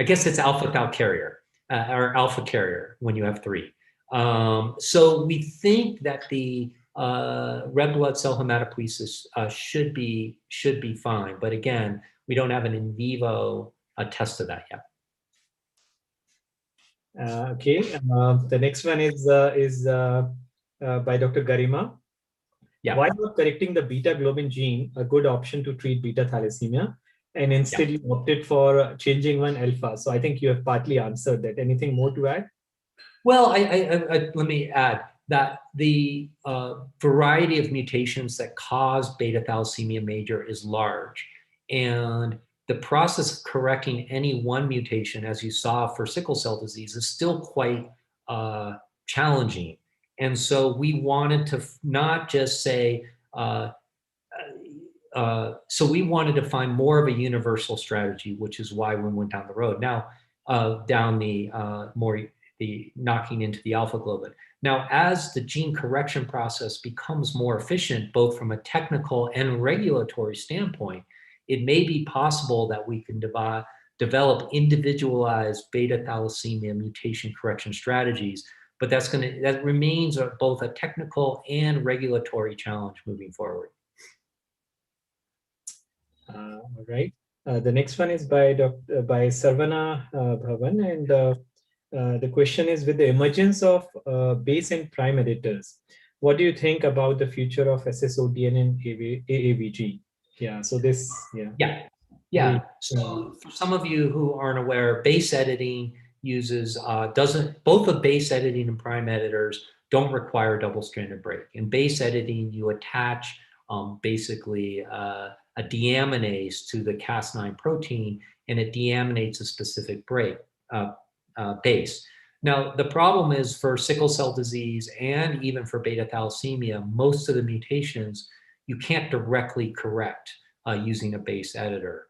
guess it's alpha thal carrier or alpha carrier when you have 3. So we think that the red blood cell hematopoiesis should be fine, but again, we don't have an in vivo test of that yet. Okay, the next one is by Dr. Garima. Yeah. Why not correcting the beta globin gene a good option to treat beta thalassemia, and instead you opted for changing one alpha? So I think you have partly answered that. Anything more to add? Well, let me add that the variety of mutations that cause beta thalassemia major is large, and the process of correcting any one mutation, as you saw for sickle cell disease, is still quite challenging. And so we wanted to not just say, so we wanted to find more of a universal strategy, which is why we went down the road. Now, down the the knocking into the alpha globin. Now, as the gene correction process becomes more efficient, both from a technical and regulatory standpoint, it may be possible that we can develop individualized beta thalassemia mutation correction strategies, but that remains both a technical and regulatory challenge moving forward. All right. The next one is by Sarvana Bhavan, and the question is, with the emergence of base and prime editors, what do you think about the future of SSODN and AAVG? Yeah, so this, Yeah. So for some of you who aren't aware, base editing uses, both of base editing and prime editors don't require double-stranded break. In base editing, you attach basically a deaminase to the Cas9 protein, and it deaminates a specific base. Now, the problem is for sickle cell disease and even for beta thalassemia, most of the mutations you can't directly correct using a base editor.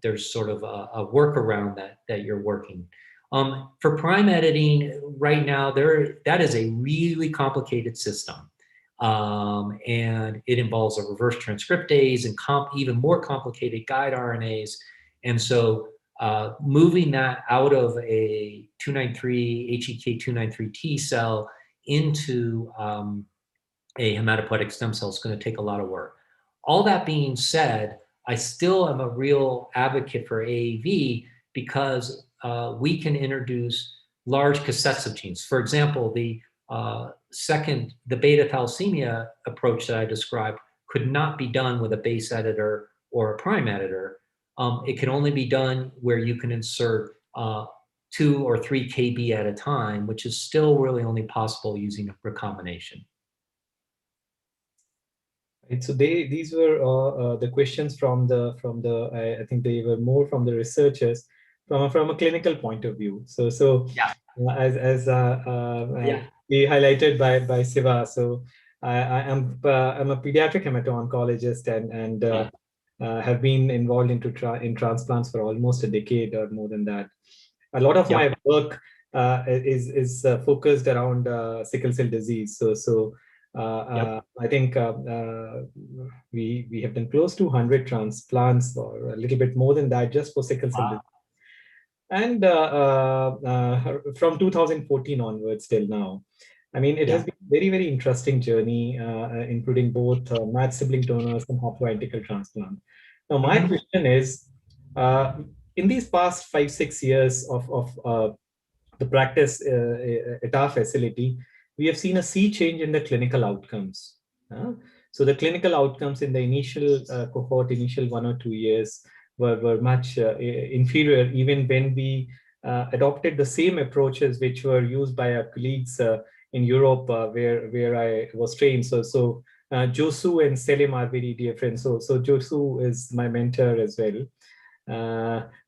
There's sort of a workaround that you're working. For prime editing, right now, that is a really complicated system. And it involves a reverse transcriptase and even more complicated guide RNAs. And so moving that out of a 293, HEK293 T cell into a hematopoietic stem cell is going to take a lot of work. All that being said, I still am a real advocate for AAV because we can introduce large cassettes of genes. For example, the beta thalassemia approach that I described could not be done with a base editor or a prime editor. It can only be done where you can insert 2 or 3 kb at a time, which is still really only possible using a recombination. Right, so these were the questions from the I think they were more from the researchers from a clinical point of view. So as we highlighted by Siva, so I'm a pediatric hemato-oncologist and have been involved in transplants for almost a decade or more than that. A lot of my work is focused around sickle cell disease. I think we have done close to 100 transplants, or a little bit more than that, just for sickle cell disease. And from 2014 onwards till now, I mean, it has been a very, very interesting journey, including both matched sibling donors and haploidentical transplant. Now, my question is, in these past 5-6 years of the practice at our facility, we have seen a sea change in the clinical outcomes. So the clinical outcomes in the initial cohort, initial 1 or 2 years, were much inferior, even when we adopted the same approaches which were used by our colleagues in Europe, where I was trained. So Josu and Selim are very dear friends. So Josu is my mentor as well.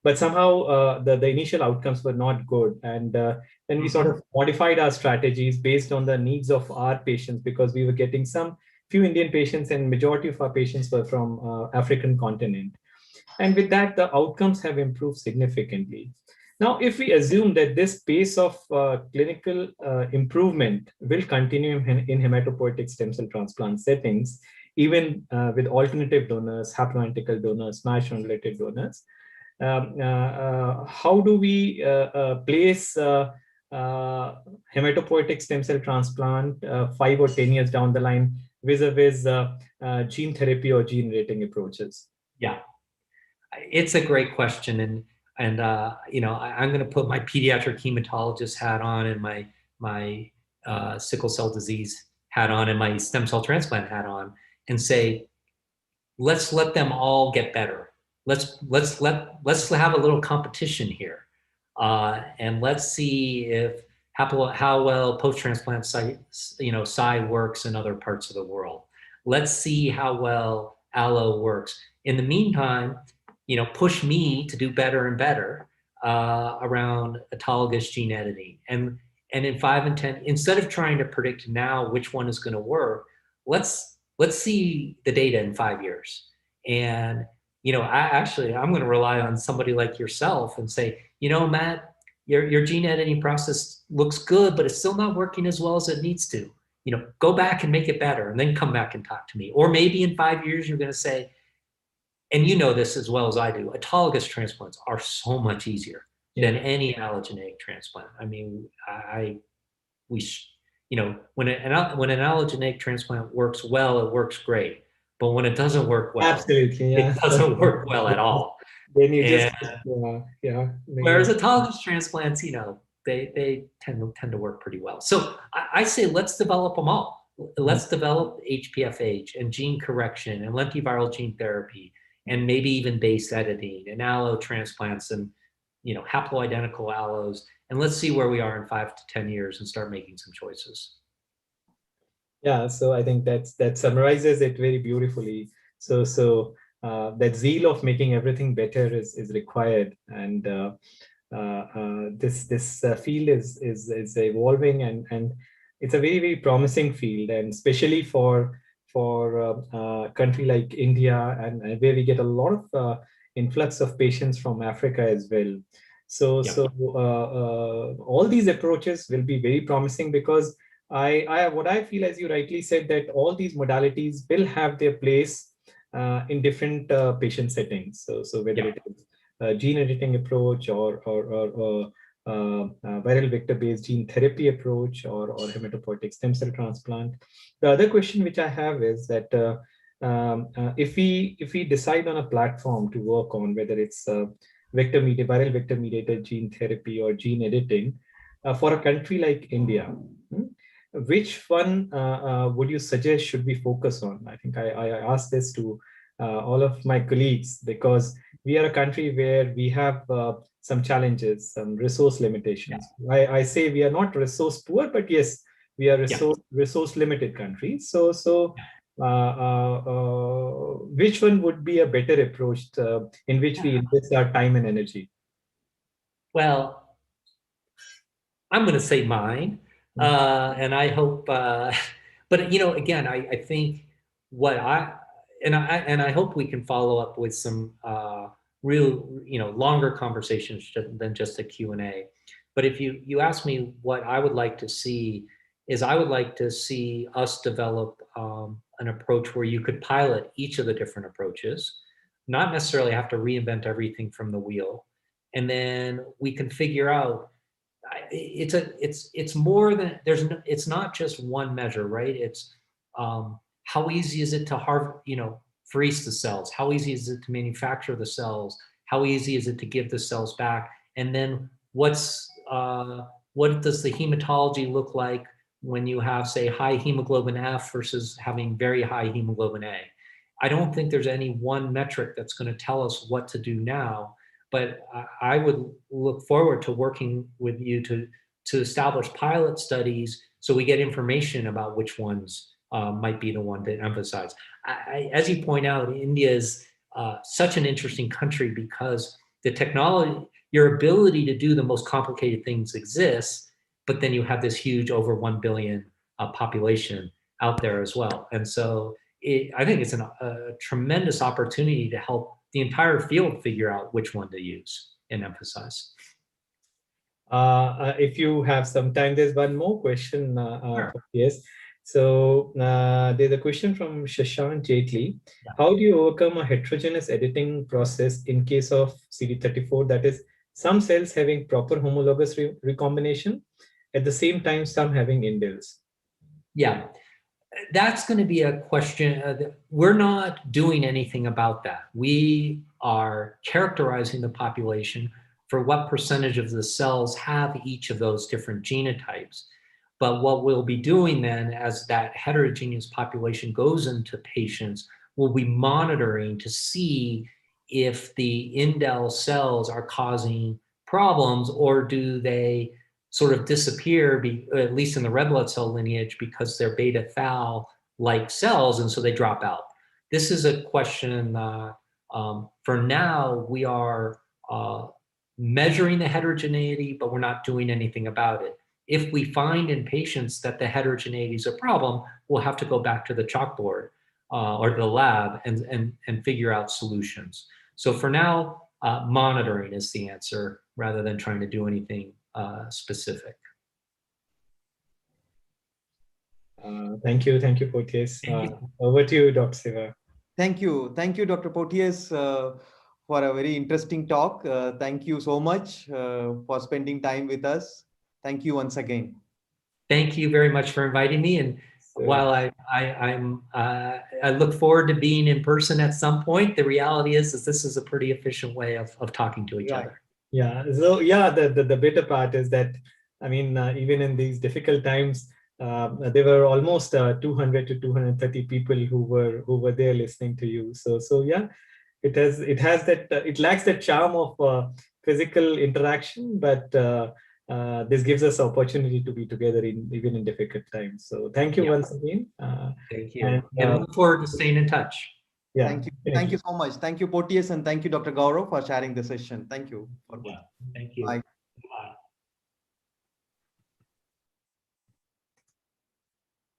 But somehow the initial outcomes were not good. And then we sort of modified our strategies based on the needs of our patients, because we were getting few Indian patients, and majority of our patients were from African continent. And with that, the outcomes have improved significantly. Now, if we assume that this pace of clinical improvement will continue in hematopoietic stem cell transplant settings, even with alternative donors, haploidentical donors, matched unrelated donors, how do we place hematopoietic stem cell transplant 5 or 10 years down the line vis-a-vis gene therapy or gene editing approaches? Yeah, it's a great question, and you know, I'm going to put my pediatric hematologist hat on and my sickle cell disease hat on and my stem cell transplant hat on, and say, let's let them all get better. Let's have a little competition here, and let's see if how well post-transplant Cy works in other parts of the world. Let's see how well allo works. In the meantime, you know, push me to do better and better around autologous gene editing. And in 5 and 10, instead of trying to predict now which one is going to work, let's see the data in 5 years. And you know, I'm going to rely on somebody like yourself and say, you know, Matt, your gene editing process looks good, but it's still not working as well as it needs to. You know, go back and make it better, and then come back and talk to me. Or maybe in 5 years, you're going to say, and you know this as well as I do, autologous transplants are so much easier than any allogeneic transplant. I mean, you know, when an allogeneic transplant works well, it works great. But when it doesn't work well, absolutely, it doesn't work well at all. Then you And just, yeah. whereas autologous transplants, you know, they tend to work pretty well. So I say let's develop them all. Let's develop HPFH and gene correction and lentiviral gene therapy and maybe even base editing and allo transplants and, you know, haploidentical allos. And let's see where we are in 5 to 10 years and start making some choices. Yeah, so I think that summarizes it very beautifully. So that zeal of making everything better is required, and this field is evolving, and it's a very promising field, and especially for a country like India, and where we get a lot of influx of patients from Africa as well. So all these approaches will be very promising, because what I feel, as you rightly said, that all these modalities will have their place in different patient settings. So whether it is a gene editing approach or viral vector-based gene therapy approach or hematopoietic stem cell transplant. The other question which I have is that if we decide on a platform to work on, whether it's viral vector-mediated gene therapy or gene editing, for a country like India, which one would you suggest should we focus on? I think I asked this to all of my colleagues, because we are a country where we have some challenges, some resource limitations. I say we are not resource poor, but yes, we are resource limited country. So which one would be a better approach in which we invest our time and energy? Well, I'm going to say mine. And I hope, but you know, again, I think what I hope we can follow up with some real, you know, longer conversations than just a Q&A. But if you ask me what I would like to see, is I would like to see us develop an approach where you could pilot each of the different approaches, not necessarily have to reinvent everything from the wheel. And then we can figure out, it's more than it's not just one measure, right? It's how easy is it to freeze the cells? How easy is it to manufacture the cells? How easy is it to give the cells back? And then what does the hematology look like when you have, say, high hemoglobin F versus having very high hemoglobin A? I don't think there's any one metric that's going to tell us what to do now. But I would look forward to working with you to establish pilot studies so we get information about which ones might be the one to emphasize. As you point out, India is such an interesting country because the technology, your ability to do the most complicated things exists, but then you have this huge over 1 billion population out there as well. And so I think it's a tremendous opportunity to help the entire field figure out which one to use and emphasize. If you have some time, there's one more question. Sure. Yes. So there's a question from Shashank Jaitley. Yeah. How do you overcome a heterogeneous editing process in case of CD34? That is, some cells having proper homologous recombination, at the same time, some having indels. Yeah. That's going to be a question. We're not doing anything about that. We are characterizing the population for what percentage of the cells have each of those different genotypes. But what we'll be doing then, as that heterogeneous population goes into patients, we'll be monitoring to see if the indel cells are causing problems, or do they sort of disappear, at least in the red blood cell lineage, because they're beta thal-like cells, and so they drop out. This is a question, for now, we are measuring the heterogeneity, but we're not doing anything about it. If we find in patients that the heterogeneity is a problem, we'll have to go back to the chalkboard or the lab and figure out solutions. So for now, monitoring is the answer rather than trying to do anything specific. Thank you, Porteus. Over to you, Dr. Siva. Thank you, Dr. Porteus, for a very interesting talk. Thank you so much for spending time with us. Thank you once again. Thank you very much for inviting me, and While I look forward to being in person at some point, the reality is this is a pretty efficient way of talking to each other. Yeah. So yeah, the better part is that, I mean, even in these difficult times, there were almost 200 to 230 people who were there listening to you. So yeah, it lacks that charm of physical interaction, but this gives us opportunity to be together even in difficult times. So thank you once again. Thank you. And I look forward to staying in touch. Yeah. Thank you. Thank you so much. Thank you, Porteus, and thank you, Dr. Gaurav, for sharing the session. Thank you. Yeah. Thank you. Bye.